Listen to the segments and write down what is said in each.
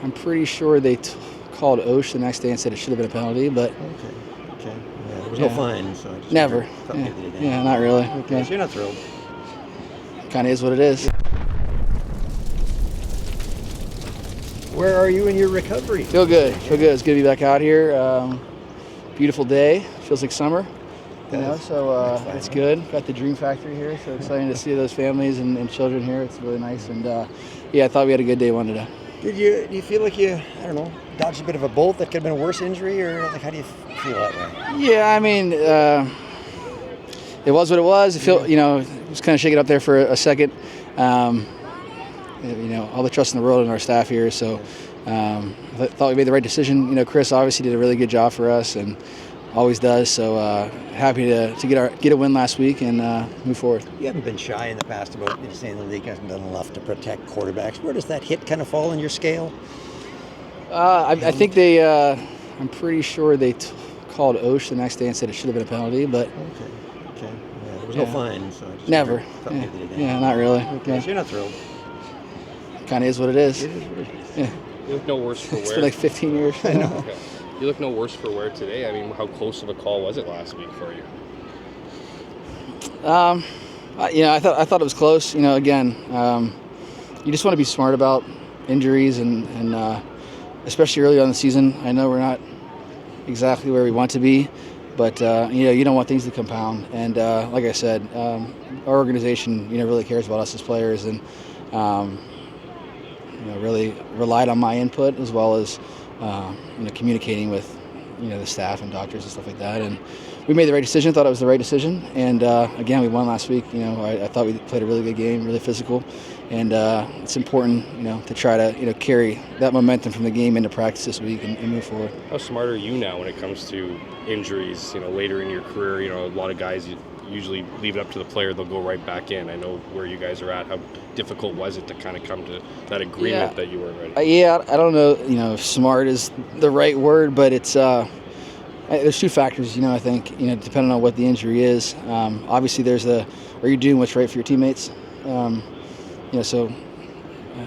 I'm pretty sure they called Osh the next day and said it should have been a penalty, but Okay. Yeah, there was no fine, so I just never. Yeah, not really. Okay, Yeah. so you're not thrilled. Kind of is what it is. Where are you in your recovery? Feel good. It's good to be back out here. Beautiful day. Feels like summer. So it's good. Got the Dream Factory here, so exciting to see those families and children here. It's really nice, and I thought we had a good day one today. Do you feel like you, dodged a bit of a bolt that could have been a worse injury, or like how do you feel that way? Yeah, I mean, it was what it was. I feel, just kind of shaking up there for a second. All the trust in the world in our staff here, so I thought we made the right decision. Chris obviously did a really good job for us and always does, so happy to get a win last week and move forward. You haven't been shy in the past about saying the league hasn't done enough to protect quarterbacks. Where does that hit kind of fall in your scale? I think I'm pretty sure they called Osh the next day and said it should have been a penalty, but Okay. Yeah, there was no fine, so I just never. Yeah, not really. Okay, so you're not thrilled. Kind of is what it is. It is what it is. Yeah. You look no worse for wear. It's been like 15 years. I know. Okay. You look no worse for wear today. I mean, how close of a call was it last week for you? I thought it was close. Again, you just want to be smart about injuries and especially early on in the season. I know we're not exactly where we want to be, but you don't want things to compound. And like I said, our organization really cares about us as players and really relied on my input as well as communicating with the staff and doctors and stuff like that. And we made the right decision. Thought it was the right decision. And again, we won last week. I thought we played a really good game, really physical. And it's important, to try to carry that momentum from the game into practice this week and move forward. How smart are you now when it comes to injuries? Later in your career, a lot of guys usually leave it up to the player; they'll go right back in. I know where you guys are at. How difficult was it to kind of come to that agreement that you were ready? I don't know, if smart is the right word, but it's there's two factors. I think depending on what the injury is. Obviously, there's are you doing what's right for your teammates? So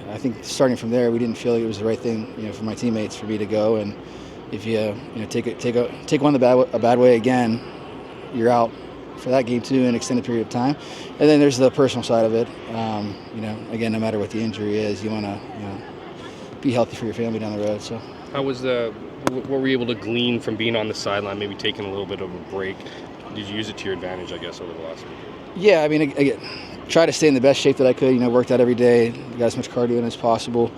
I think starting from there, we didn't feel like it was the right thing, for my teammates for me to go. And if you take one a bad way again, you're out for that game too, an extended period of time. And then there's the personal side of it. Again, no matter what the injury is, you want to be healthy for your family down the road. So how was what were you able to glean from being on the sideline, maybe taking a little bit of a break? Did you use it to your advantage, I guess, over the last week? Yeah, I mean, again, try to stay in the best shape that I could. Worked out every day, got as much cardio in as possible.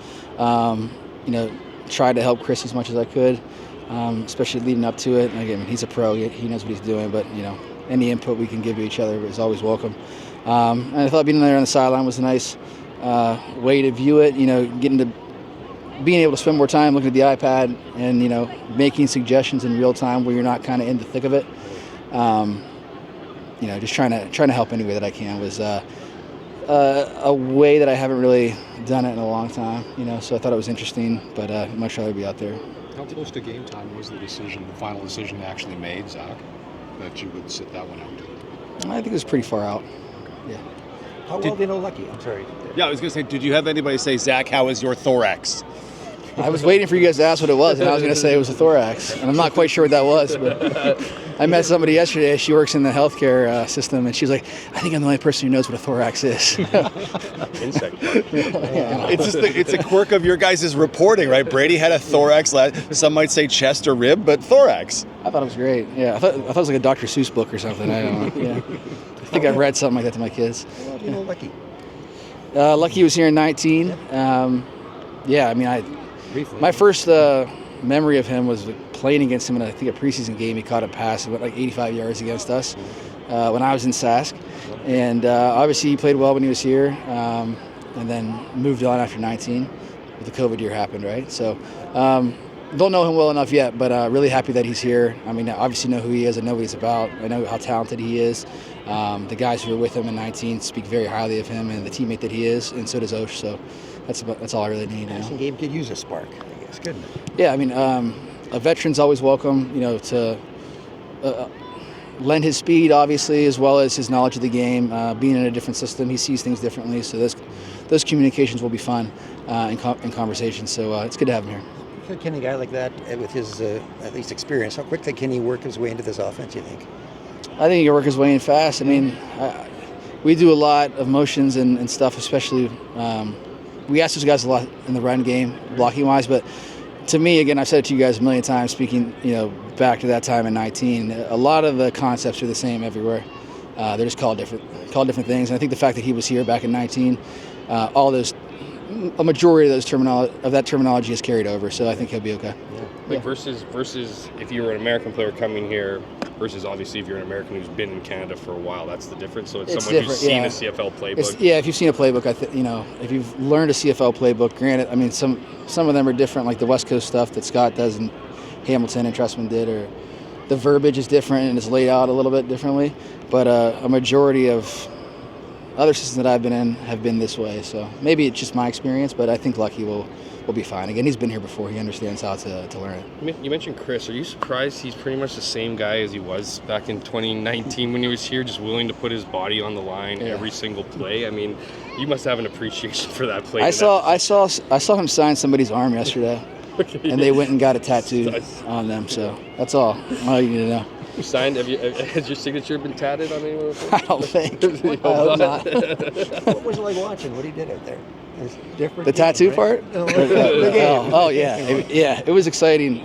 Tried to help Chris as much as I could, especially leading up to it. And again, he's a pro; he knows what he's doing. But any input we can give to each other is always welcome. And I thought being there on the sideline was a nice way to view it. Being able to spend more time looking at the iPad and making suggestions in real time where you're not kind of in the thick of it. Just trying to help any way that I can was a way that I haven't really done it in a long time. So I thought it was interesting, but I'd much rather be out there. How close to game time was the final decision actually made, Zach, that you would sit that one out? I think it was pretty far out. Yeah. How well do you know Lucky? I'm sorry. Yeah, I was going to say, did you have anybody say, Zach, how is your thorax? I was waiting for you guys to ask what it was, and I was going to say it was a thorax. And I'm not quite sure what that was, but I met somebody yesterday. She works in the healthcare system, and she's like, I think I'm the only person who knows what a thorax is. Insect. It's a quirk of your guys' reporting, right? Brady had a thorax. Some might say chest or rib, but thorax. I thought it was great. Yeah, I thought it was like a Dr. Seuss book or something. I don't know. Yeah. I think I've read something like that to my kids. Well, do you know Lucky? Lucky was here in 19. My first memory of him was playing against him in, I think, a preseason game. He caught a pass and went like 85 yards against us when I was in Sask. And obviously he played well when he was here and then moved on after 19. The COVID year happened, right? So don't know him well enough yet, but really happy that he's here. I mean, I obviously know who he is. I know what he's about. I know how talented he is. The guys who were with him in 19 speak very highly of him and the teammate that he is, and so does Osh. So that's all I really need now. Passing game could use a spark, I guess, couldn't it? Yeah, I mean, a veteran's always welcome, to lend his speed, obviously, as well as his knowledge of the game. Being in a different system, he sees things differently, so those communications will be fun. in conversation. So it's good to have him here. Can a guy like that, with his at least experience, how quickly can he work his way into this offense, you think? I think he can work his way in fast. I mean, we do a lot of motions and stuff, especially we ask those guys a lot in the run game, blocking-wise, but to me, again, I've said it to you guys a million times, speaking, back to that time in 19, a lot of the concepts are the same everywhere. They're just called different things. And I think the fact that he was here back in 19, a majority of that terminology is carried over. So I think he'll be okay. Like versus if you were an American player coming here versus obviously if you're an American who's been in Canada for a while, that's the difference. So it's someone who's seen a CFL playbook. If you've seen a playbook, if you've learned a CFL playbook, granted, I mean, some of them are different, like the West Coast stuff that Scott does and Hamilton and Trustman did, or the verbiage is different and it's laid out a little bit differently. But a majority of other systems that I've been in have been this way. So maybe it's just my experience, but I think Lucky will be fine. Again, he's been here before. He understands how to learn it. You mentioned Chris. Are you surprised he's pretty much the same guy as he was back in 2019 when he was here, just willing to put his body on the line every single play? I mean, you must have an appreciation for that play. I saw him sign somebody's arm yesterday, and they went and got a tattoo on them. So that's all you need to know. You signed? Has your signature been tatted on anyone before? I don't think. I hope not. What was it like watching what he did out there? It was different. The tattoo part? The game. Oh yeah, it was exciting.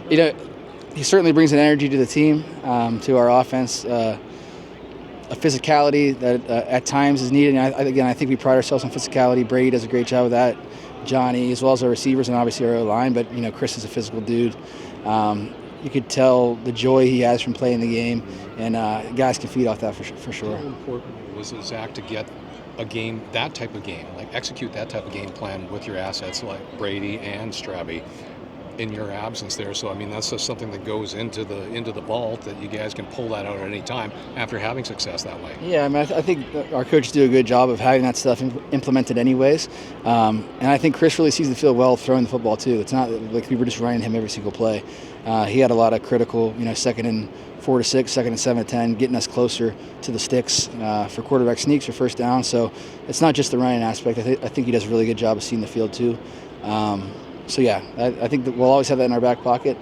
He certainly brings an energy to the team, to our offense, a physicality that at times is needed. And I think we pride ourselves on physicality. Brady does a great job of that. Johnny, as well as our receivers and obviously our O-line. But Chris is a physical dude. You could tell the joy he has from playing the game, and guys can feed off that for sure. How important was it, Zach, to get a game, that type of game, like execute that type of game plan with your assets like Brady and Strabby in your absence there? So I mean, that's just something that goes into the vault that you guys can pull that out at any time after having success that way. Yeah, I mean, I think our coaches do a good job of having that stuff implemented anyways, and I think Chris really sees the field well throwing the football too. It's not like we were just running him every single play. He had a lot of critical, 2nd and 4 to 6, 2nd and 7 to 10, getting us closer to the sticks for quarterback sneaks or first down. So it's not just the running aspect. I think he does a really good job of seeing the field too. So yeah, I think that we'll always have that in our back pocket.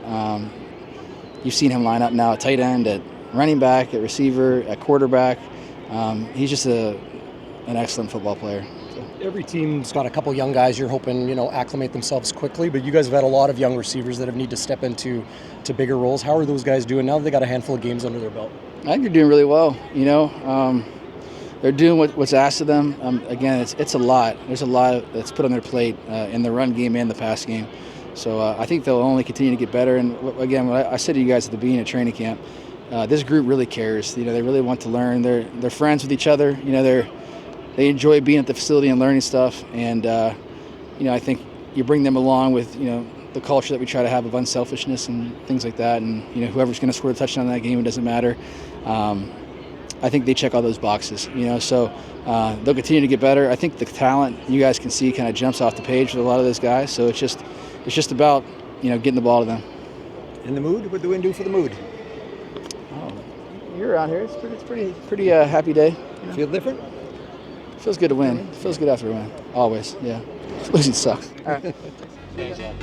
You've seen him line up now at tight end, at running back, at receiver, at quarterback. He's just an excellent football player. Every team's got a couple young guys you're hoping, acclimate themselves quickly, but you guys have had a lot of young receivers that have need to step into bigger roles. How are those guys doing now that they got a handful of games under their belt? I think they're doing really well. They're doing what's asked of them. Again, it's a lot. There's a lot that's put on their plate in the run game and the pass game. So I think they'll only continue to get better. And again, what I said to you guys at the beginning of training camp, this group really cares. They really want to learn. They're friends with each other. They enjoy being at the facility and learning stuff. And I think you bring them along with the culture that we try to have of unselfishness and things like that. And whoever's going to score a touchdown in that game, it doesn't matter. I think they check all those boxes, so they'll continue to get better. I think the talent you guys can see kind of jumps off the page with a lot of those guys. So it's just about, getting the ball to them. In the mood? What do we do for the mood? Oh, you're around here. It's pretty happy day. Feel different? Feels good to win. Feels good after a win. Always, yeah. Losing sucks. All right. Thanks, man.